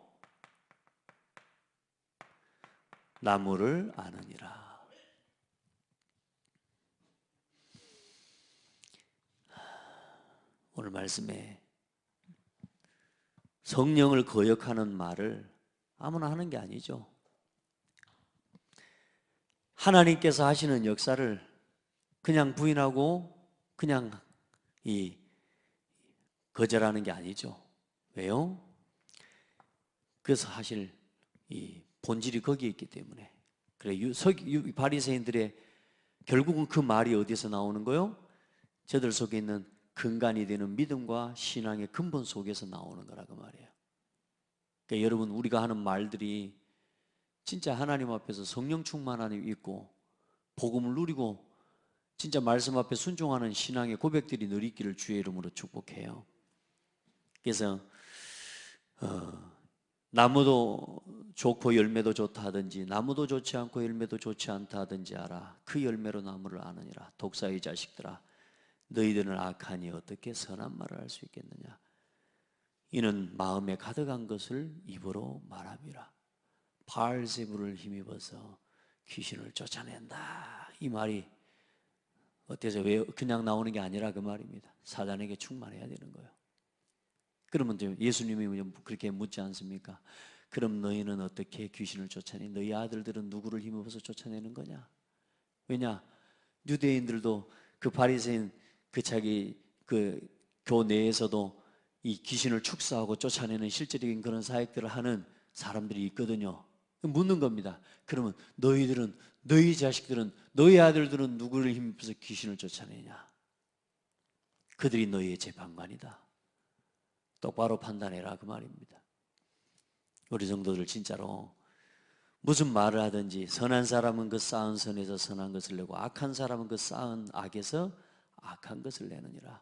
나무를 아느니라. 오늘 말씀에 성령을 거역하는 말을 아무나 하는 게 아니죠. 하나님께서 하시는 역사를 그냥 부인하고 그냥 거절하는 게 아니죠. 왜요? 그래서 사실 이 본질이 거기에 있기 때문에. 그래, 바리새인들의 결국은 그 말이 어디서 나오는 거요? 저들 속에 있는 근간이 되는 믿음과 신앙의 근본 속에서 나오는 거라고 말이에요. 그러니까 여러분, 우리가 하는 말들이 진짜 하나님 앞에서 성령 충만함이 있고 복음을 누리고 진짜 말씀 앞에 순종하는 신앙의 고백들이 늘 있기를 주의 이름으로 축복해요. 그래서 나무도 좋고 열매도 좋다 하든지 나무도 좋지 않고 열매도 좋지 않다 하든지 알아. 그 열매로 나무를 아느니라. 독사의 자식들아, 너희들은 악하니 어떻게 선한 말을 할 수 있겠느냐. 이는 마음에 가득한 것을 입으로 말함이라. 바알세불을 힘입어서 귀신을 쫓아낸다. 이 말이 어때서 왜 그냥 나오는 게 아니라 그 말입니다. 사단에게 충만해야 되는 거예요. 그러면 예수님이 그렇게 묻지 않습니까? 그럼 너희는 어떻게 귀신을 쫓아내? 너희 아들들은 누구를 힘입어서 쫓아내는 거냐? 왜냐? 유대인들도 그 바리새인 자기 교 내에서도 이 귀신을 축사하고 쫓아내는 실질적인 그런 사역들을 하는 사람들이 있거든요. 묻는 겁니다. 그러면 너희들은, 너희 자식들은, 너희 아들들은 누구를 힘입어서 귀신을 쫓아내냐? 그들이 너희의 재판관이다. 똑바로 판단해라, 그 말입니다. 우리 성도들 진짜로 무슨 말을 하든지 선한 사람은 그 쌓은 선에서 선한 것을 내고 악한 사람은 그 쌓은 악에서 악한 것을 내느니라.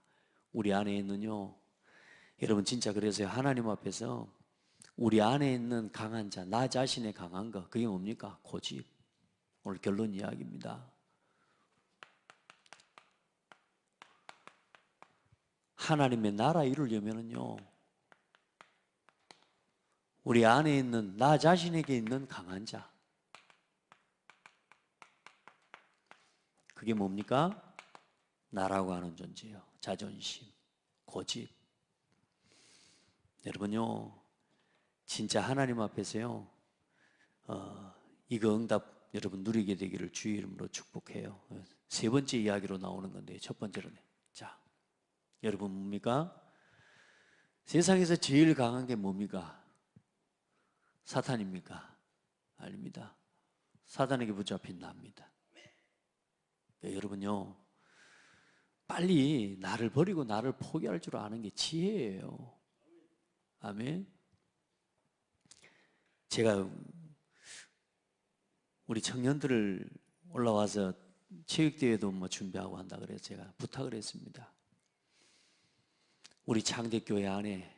우리 안에 있는요, 여러분 진짜 그래서요, 하나님 앞에서 우리 안에 있는 강한 자, 나 자신의 강한 거, 그게 뭡니까? 고집. 오늘 결론 이야기입니다. 하나님의 나라 이루려면은요, 우리 안에 있는 나 자신에게 있는 강한 자, 그게 뭡니까? 나라고 하는 존재요. 자존심, 고집. 여러분요, 진짜 하나님 앞에서요, 이거 응답 여러분 누리게 되기를 주의 이름으로 축복해요. 세 번째 이야기로 나오는 건데, 첫 번째로는, 자, 여러분 뭡니까? 세상에서 제일 강한 게 뭡니까? 사탄입니까? 아닙니다. 사탄에게 붙잡힌 나입니다. 여러분요, 빨리 나를 버리고 나를 포기할 줄 아는 게 지혜예요. 아멘. 제가 우리 청년들을 올라와서 체육대회도 뭐 준비하고 한다 그래서 제가 부탁을 했습니다. 우리 창대교회 안에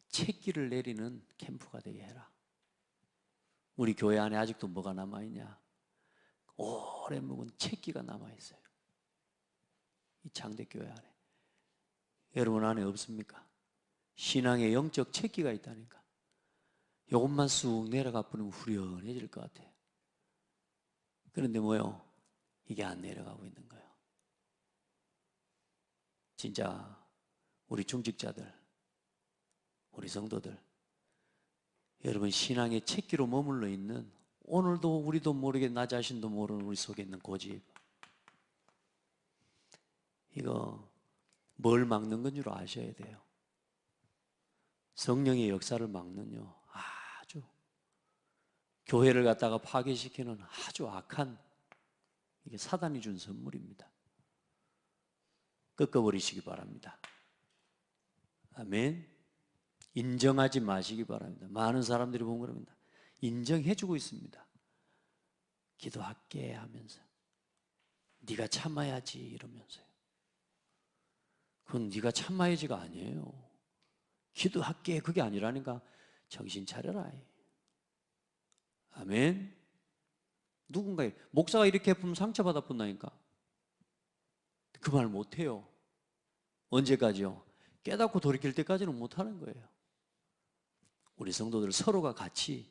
책기를 내리는 캠프가 되게 해라. 우리 교회 안에 아직도 뭐가 남아있냐? 오래 묵은 책기가 남아있어요. 이 창대교회 안에. 여러분 안에 없습니까? 신앙의 영적 책기가 있다니까. 이것만 쑥 내려가 버리면 후련해질 것 같아요. 그런데 뭐요? 이게 안 내려가고 있는 거예요. 진짜 우리 중직자들, 우리 성도들, 여러분 신앙의 책기로 머물러 있는, 오늘도 우리도 모르게 나 자신도 모르는 우리 속에 있는 고집, 이거 뭘 막는 건 줄 아셔야 돼요. 성령의 역사를 막는요, 아주 교회를 갖다가 파괴시키는 아주 악한, 이게 사단이 준 선물입니다. 꺾어버리시기 바랍니다. 아멘. 인정하지 마시기 바랍니다. 많은 사람들이 보면 그럽니다. 인정해주고 있습니다. 기도할게 하면서, 네가 참아야지 이러면서요. 그건 네가 참아야지가 아니에요. 기도할게 그게 아니라니까. 정신 차려라. 아멘. 누군가 목사가 이렇게 아프면 상처받아 본다니까. 그 말 못해요. 언제까지요? 깨닫고 돌이킬 때까지는 못하는 거예요. 우리 성도들 서로가 같이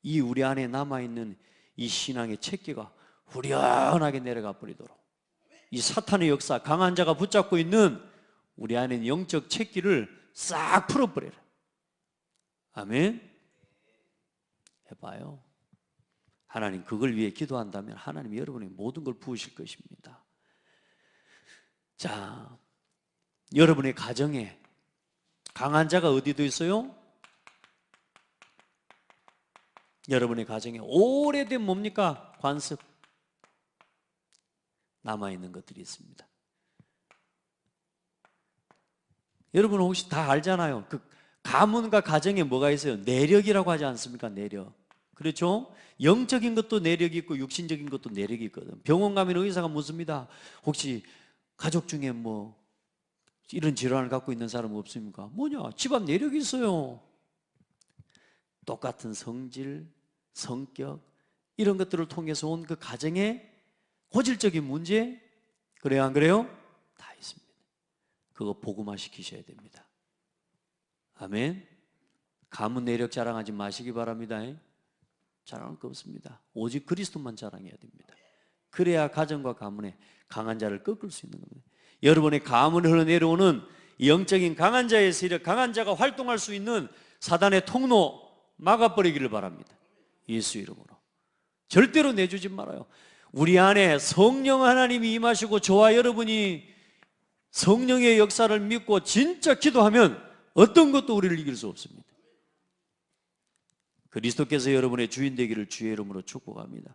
이 우리 안에 남아있는 이 신앙의 책기가 후련하게 내려가 버리도록, 이 사탄의 역사, 강한 자가 붙잡고 있는 우리 안에 있는 영적 책기를 싹 풀어버려라. 아멘. 해봐요. 하나님 그걸 위해 기도한다면 하나님이 여러분의 모든 걸 부으실 것입니다. 자, 여러분의 가정에 강한 자가 어디도 있어요? 여러분의 가정에 오래된 뭡니까? 관습, 남아있는 것들이 있습니다. 여러분 혹시 다 알잖아요. 그 가문과 가정에 뭐가 있어요? 내력이라고 하지 않습니까? 내력. 그렇죠? 영적인 것도 내력이 있고 육신적인 것도 내력이 있거든. 병원 가면 의사가 묻습니다. 혹시 가족 중에 뭐 이런 질환을 갖고 있는 사람 없습니까? 뭐냐? 집안 내력이 있어요. 똑같은 성질, 성격, 이런 것들을 통해서 온 그 가정의 고질적인 문제, 그래요 안 그래요? 다 있습니다. 그거 복음화 시키셔야 됩니다. 아멘. 가문 내력 자랑하지 마시기 바랍니다. 자랑할 거 없습니다. 오직 그리스도만 자랑해야 됩니다. 그래야 가정과 가문에 강한 자를 꺾을 수 있는 겁니다. 여러분의 가문을 흘러내려오는 영적인 강한 자의 세력, 강한 자가 활동할 수 있는 사단의 통로 막아버리기를 바랍니다. 예수 이름으로. 절대로 내주지 말아요. 우리 안에 성령 하나님이 임하시고 저와 여러분이 성령의 역사를 믿고 진짜 기도하면 어떤 것도 우리를 이길 수 없습니다. 그리스도께서 여러분의 주인 되기를 주의 이름으로 축복합니다.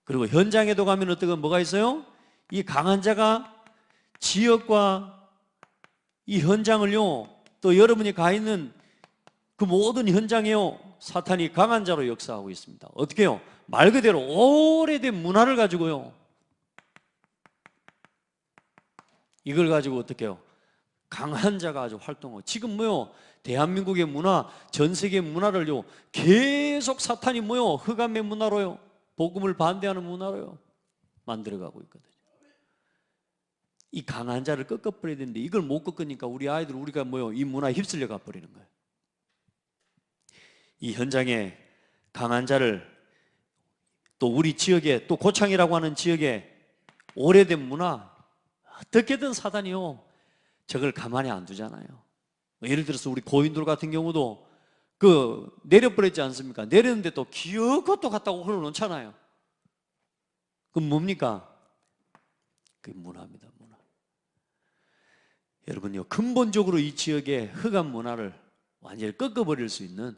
그리고 현장에도 가면 어떤 뭐가 있어요? 이 강한 자가 지역과 이 현장을요, 또 여러분이 가 있는 그 모든 현장에요, 사탄이 강한 자로 역사하고 있습니다. 어떻게 해요? 말 그대로 오래된 문화를 가지고요, 이걸 가지고 어떻게 해요? 강한 자가 아주 활동하고, 지금 뭐요? 대한민국의 문화, 전 세계 문화를요, 계속 사탄이 뭐요? 흑암의 문화로요, 복음을 반대하는 문화로요, 만들어가고 있거든요. 이 강한 자를 꺾어버려야 되는데 이걸 못 꺾으니까 우리 아이들, 우리가 뭐요? 이 문화에 휩쓸려 가버리는 거예요. 이 현장에 강한 자를, 또 우리 지역에, 또 고창이라고 하는 지역에 오래된 문화, 어떻게든 사단이요, 저걸 가만히 안 두잖아요. 예를 들어서 우리 고인돌 같은 경우도 내려버렸지 않습니까? 내렸는데 또 기어코 또 갖다 흘러놓잖아요. 그럼 뭡니까? 그게 문화입니다, 문화. 여러분요, 근본적으로 이 지역의 흑암 문화를 완전히 꺾어버릴 수 있는,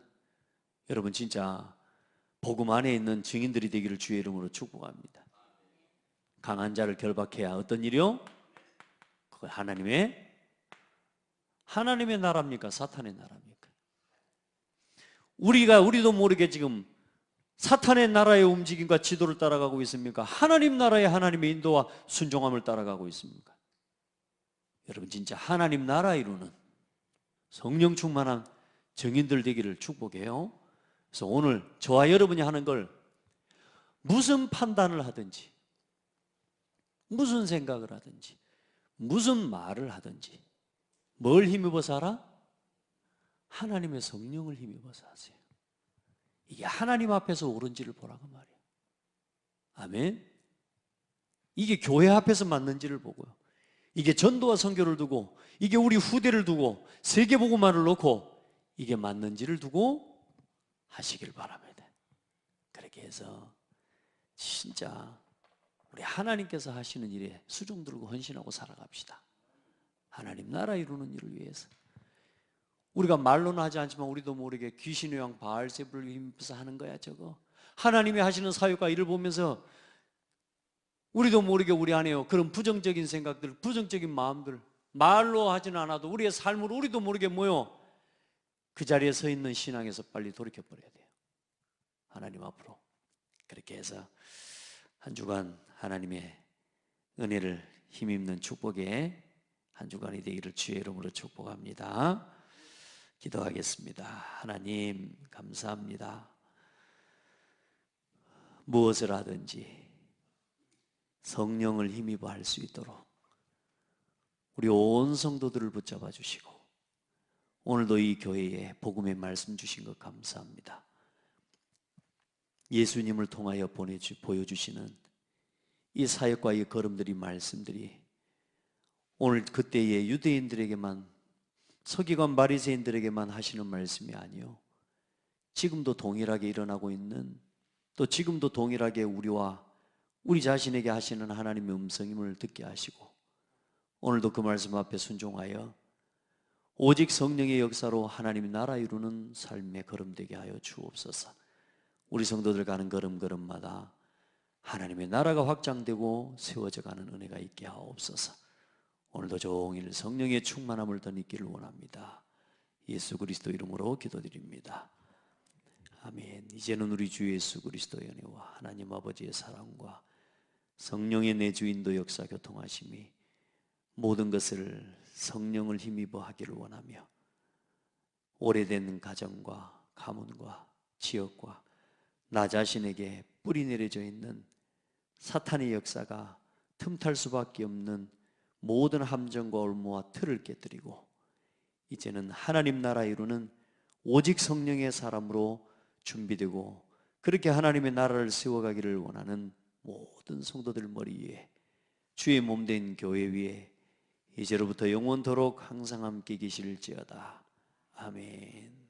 여러분 진짜 복음 안에 있는 증인들이 되기를 주의 이름으로 축복합니다. 강한 자를 결박해야 어떤 일이요? 그건 하나님의 나라입니까? 사탄의 나라입니까? 우리도 모르게 지금 사탄의 나라의 움직임과 지도를 따라가고 있습니까? 하나님 나라의 하나님의 인도와 순종함을 따라가고 있습니까? 여러분 진짜 하나님 나라 이루는 성령 충만한 증인들 되기를 축복해요. 그래서 오늘 저와 여러분이 하는 걸 무슨 판단을 하든지, 무슨 생각을 하든지, 무슨 말을 하든지 뭘 힘입어서 하라? 하나님의 성령을 힘입어서 하세요. 이게 하나님 앞에서 옳은지를 보라고 말이에요. 아멘. 이게 교회 앞에서 맞는지를 보고요, 이게 전도와 선교를 두고, 이게 우리 후대를 두고, 세계복음화를 놓고 이게 맞는지를 두고 하시길 바랍니다. 그렇게 해서 진짜 우리 하나님께서 하시는 일에 수종 들고 헌신하고 살아갑시다. 하나님 나라 이루는 일을 위해서. 우리가 말로는 하지 않지만 우리도 모르게 귀신의 왕 바알세불을 힘입어서 하는 거야 저거. 하나님이 하시는 사역과 일을 보면서 우리도 모르게 우리 안에요 그런 부정적인 생각들, 부정적인 마음들, 말로 하지는 않아도 우리의 삶으로 우리도 모르게 뭐요, 그 자리에 서 있는 신앙에서 빨리 돌이켜버려야 돼요. 하나님 앞으로. 그렇게 해서 한 주간 하나님의 은혜를 힘입는 축복의 한 주간이 되기를 주의 이름으로 축복합니다. 기도하겠습니다. 하나님 감사합니다. 무엇을 하든지 성령을 힘입어 할 수 있도록 우리 온 성도들을 붙잡아 주시고, 오늘도 이 교회에 복음의 말씀 주신 것 감사합니다. 예수님을 통하여 보여주시는 이 사역과 이 걸음들이, 말씀들이 오늘 그때의 유대인들에게만, 서기관 바리새인들에게만 하시는 말씀이 아니요, 지금도 동일하게 일어나고 있는, 또 지금도 동일하게 우리와 우리 자신에게 하시는 하나님의 음성임을 듣게 하시고, 오늘도 그 말씀 앞에 순종하여 오직 성령의 역사로 하나님의 나라 이루는 삶의 걸음되게 하여 주옵소서. 우리 성도들 가는 걸음걸음마다 하나님의 나라가 확장되고 세워져 가는 은혜가 있게 하옵소서. 오늘도 종일 성령의 충만함을 더 있기를 원합니다. 예수 그리스도 이름으로 기도드립니다. 아멘. 이제는 우리 주 예수 그리스도의 은혜와 하나님 아버지의 사랑과 성령의 내주인도 역사 교통하심이 모든 것을 성령을 힘입어 하기를 원하며, 오래된 가정과 가문과 지역과 나 자신에게 뿌리 내려져 있는 사탄의 역사가 틈탈 수밖에 없는 모든 함정과 올무와 틀을 깨뜨리고, 이제는 하나님 나라 이루는 오직 성령의 사람으로 준비되고 그렇게 하나님의 나라를 세워가기를 원하는 모든 성도들 머리 위에, 주의 몸된 교회 위에 이제로부터 영원토록 항상 함께 계실지어다. 아멘.